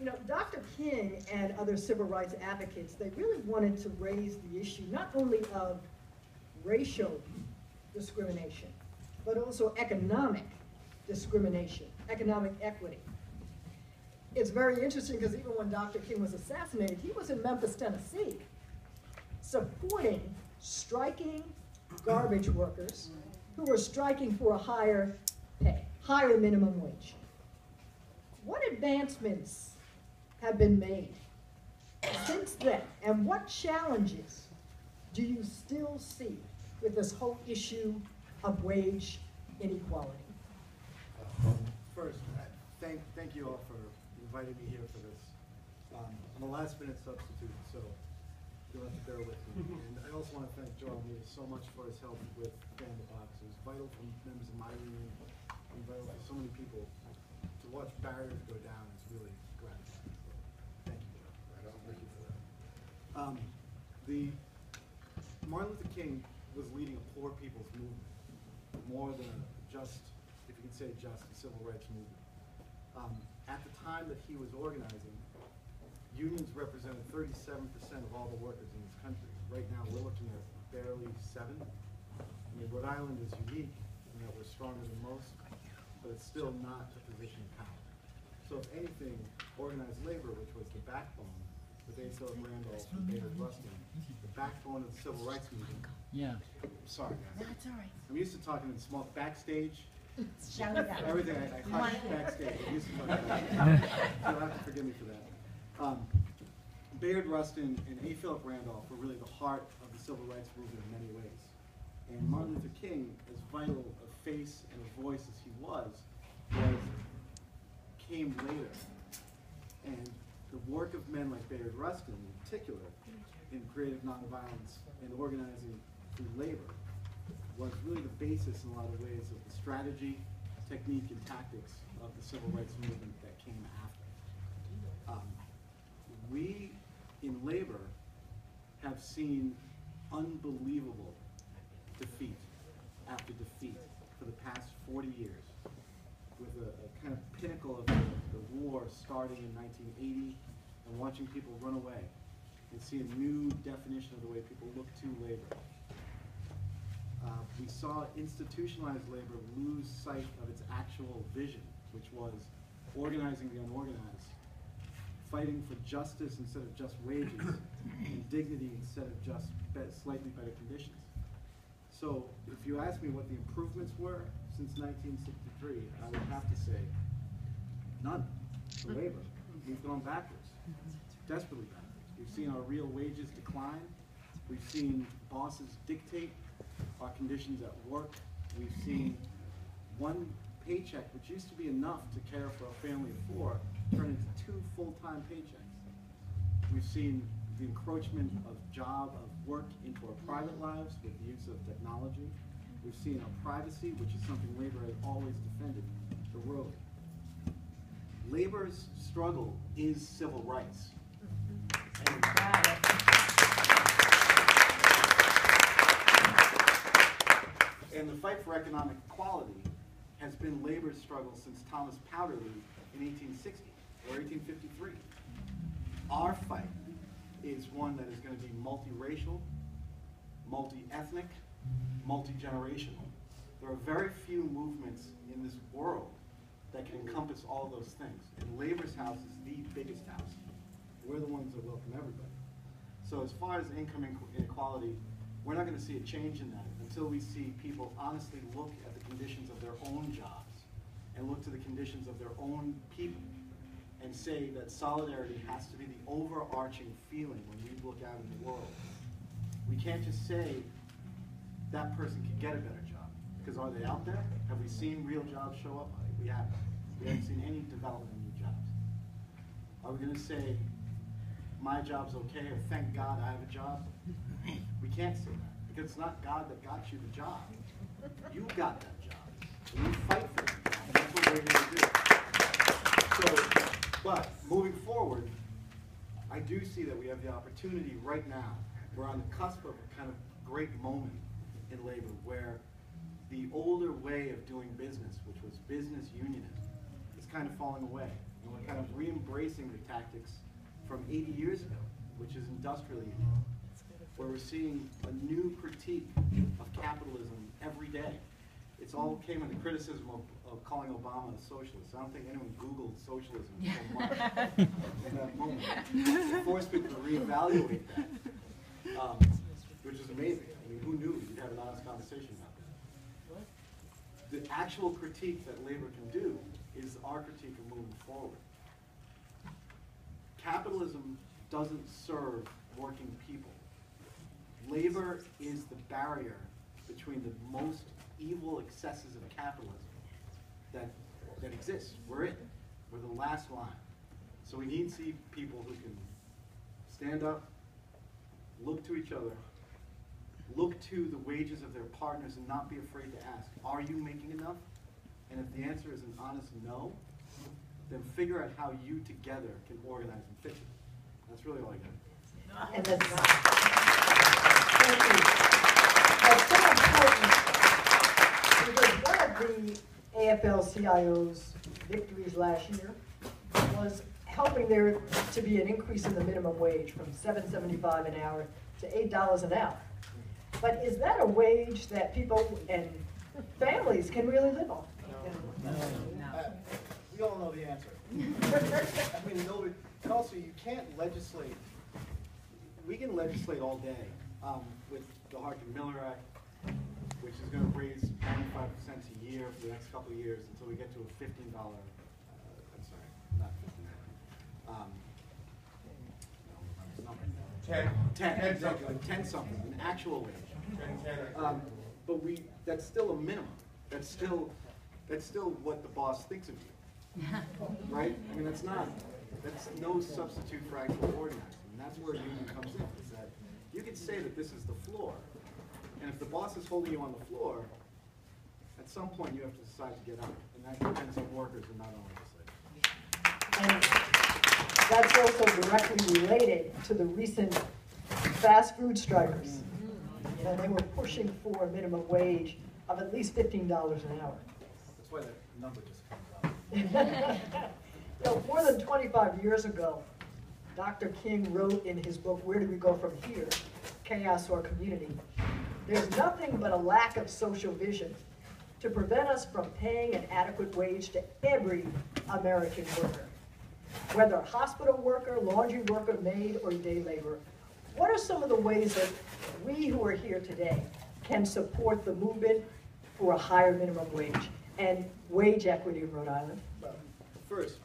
You know, Dr. King and other civil rights advocates, they really wanted to raise the issue not only of racial discrimination, but also economic discrimination, economic equity. It's very interesting because even when Dr. King was assassinated, he was in Memphis, Tennessee, supporting striking garbage workers who were striking for a higher pay, higher minimum wage. What advancements have been made since then, and what challenges do you still see with this whole issue of wage inequality? First, thank you all for inviting me here for this. I'm a last-minute substitute, so you'll have to bear with me. And I also want to thank Joel Meade so much for his help with Fan the Box. It was vital for members of my union, and vital for so many people. To watch barriers go down is really gratifying. So thank you, Joel. Thank you for that. Martin Luther King was leading a poor people's movement, more than just, if you can say just, a civil rights movement. At the time that he was organizing, unions represented 37% of all the workers in this country. Right now, we're looking at barely 7. I mean, Rhode Island is unique in that we're stronger than most, but it's still not a position of power. So if anything, organized labor, which was the backbone with A.Philip Randolph and Bayard Rustin, the backbone of the civil rights movement. Yeah. Sorry, guys. That's all right. I'm used to talking in small backstage. Shout it out. Everything I hush backstage. I'm used to talking about it. You'll have to forgive me for that. Bayard Rustin and A. Philip Randolph were really the heart of the civil rights movement in many ways. And Martin Luther King, as vital a face and a voice as he was came later. And the work of men like Bayard Rustin in particular, in creative nonviolence and organizing through labor, was really the basis in a lot of ways of the strategy, technique, and tactics of the civil rights movement that came after. We, in labor, have seen unbelievable defeat after defeat for the past 40 years, with a kind of pinnacle of the war starting in 1980 and watching people run away and see a new definition of the way people look to labor. We saw institutionalized labor lose sight of its actual vision, which was organizing the unorganized, fighting for justice instead of just wages, and dignity instead of just slightly better conditions. So if you ask me what the improvements were since 1963, I would have to say none for labor. We've gone backwards, desperately backwards. We've seen our real wages decline. We've seen bosses dictate our conditions at work. We've seen one paycheck, which used to be enough to care for a family of 4, turn into 2 full-time paychecks. We've seen the encroachment of work into our private lives with the use of technology. We've seen our privacy, which is something labor has always defended, eroded. Labor's struggle is civil rights. And the fight for economic equality has been labor's struggle since Thomas Powderly in 1860 or 1853. Our fight is one that is going to be multiracial, multi-ethnic, multi-generational. There are very few movements in this world that can encompass all those things. And labor's house is the biggest house. We're the ones that welcome everybody. So as far as income inequality, we're not going to see a change in that until we see people honestly look at the conditions of their own jobs and look to the conditions of their own people and say that solidarity has to be the overarching feeling when we look out in the world. We can't just say that person can get a better job, because are they out there? Have we seen real jobs show up? We haven't. We haven't seen any development in new jobs. Are we going to say, my job's okay, or thank God I have a job? We can't say that, because it's not God that got you the job. You got that job, and you fight for it, and that's what we're here to do. So, but moving forward, I do see that we have the opportunity right now. We're on the cusp of a kind of great moment in labor where the older way of doing business, which was business unionism, is kind of falling away. And we're kind of embracing the tactics from 80 years ago, which is industrial union, where we're seeing a new critique of capitalism every day. It's all came in the criticism of calling Obama a socialist. I don't think anyone Googled socialism so much in that moment. It forced people to reevaluate that, which is amazing. I mean, who knew you'd have an honest conversation about that? The actual critique that labor can do is our critique of moving forward. Capitalism doesn't serve working people. Labor is the barrier between the most evil excesses of capitalism that exists. We're it. We're the last line. So we need to see people who can stand up, look to each other, look to the wages of their partners and not be afraid to ask, are you making enough? And if the answer is an honest no, then figure out how you together can organize and fix it. That's really all I got. And that's thank you. That's so important, because one of the AFL-CIO's victories last year was helping there to be an increase in the minimum wage from $7.75 an hour to $8 an hour. But is that a wage that people and families can really live on? No. We all know the answer. I mean, and also you can't legislate. We can legislate all day with the Harkin-Miller Act, which is going to raise 95 cents a year for the next couple of years until we get to a $15. I'm sorry, not $15. 10, exactly, 10 something, an actual wage. But that's still a minimum. That's still what the boss thinks of you, right? I mean, that's no substitute for actual organizing. And that's where union comes in, is that you can say that this is the floor, and if the boss is holding you on the floor, at some point you have to decide to get up, and that depends on workers and not on legislators. And that's also directly related to the recent fast food strikers. You know, they were pushing for a minimum wage of at least $15 an hour. That's why that number just comes out. You know, more than 25 years ago, Dr. King wrote in his book, Where Do We Go From Here? Chaos or Community. There's nothing but a lack of social vision to prevent us from paying an adequate wage to every American worker. Whether a hospital worker, laundry worker, maid, or day laborer, what are some of the ways that we who are here today can support the movement for a higher minimum wage and wage equity in Rhode Island? First,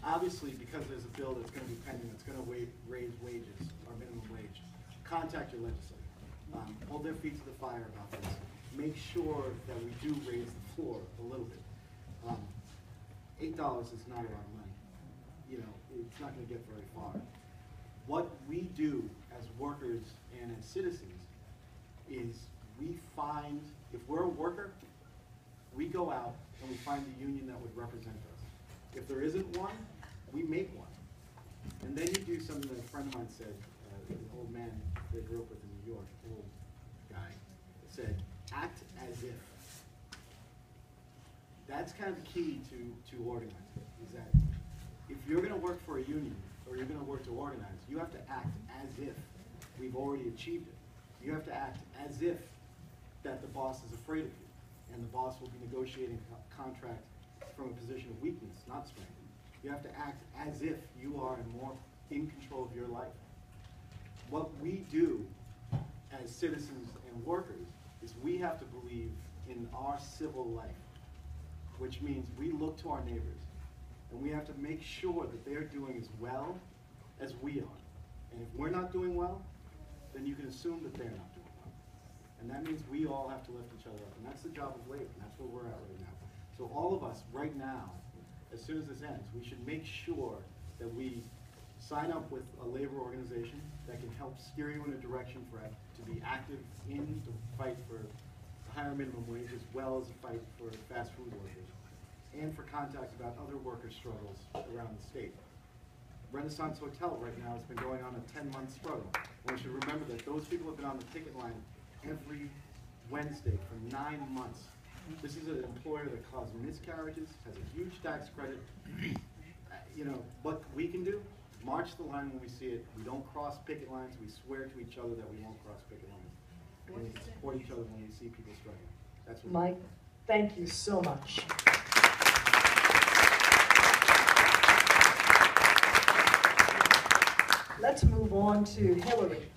obviously, because there's a bill that's going to be pending that's going to raise wages, or minimum wage, contact your legislator. Hold their feet to the fire about this. Make sure that we do raise the floor a little bit. $8 is not a lot of money. You know, it's not going to get very far. What we do as workers and as citizens is we find, if we're a worker, we go out and we find the union that would represent us. If there isn't one, we make one. And then you do something that a friend of mine said, an old man that I grew up with in New York, old guy, said, act as if. That's kind of the key to organizing, is that if you're going to work for a union, or you're going to work to organize, you have to act as if we've already achieved it. You have to act as if that the boss is afraid of you, and the boss will be negotiating a contract from a position of weakness, not strength. You have to act as if you are more in control of your life. What we do as citizens and workers is we have to believe in our civil life, which means we look to our neighbors, and we have to make sure that they're doing as well as we are. And if we're not doing well, then you can assume that they're not doing well. And that means we all have to lift each other up. And that's the job of labor, and that's where we're at right now. So all of us right now, as soon as this ends, we should make sure that we sign up with a labor organization that can help steer you in a direction to be active in the fight for a higher minimum wage, as well as the fight for fast food workers, and for contact about other worker struggles around the state. Renaissance Hotel right now has been going on a 10-month struggle. And we should remember that those people have been on the ticket line every Wednesday for 9 months. This is an employer that caused miscarriages, has a huge tax credit. you know, what we can do, march the line when we see it. We don't cross picket lines. We swear to each other that we won't cross picket lines. And we can support each other when we see people struggling. That's what Mike, thank you so much. Let's move on to Hillary.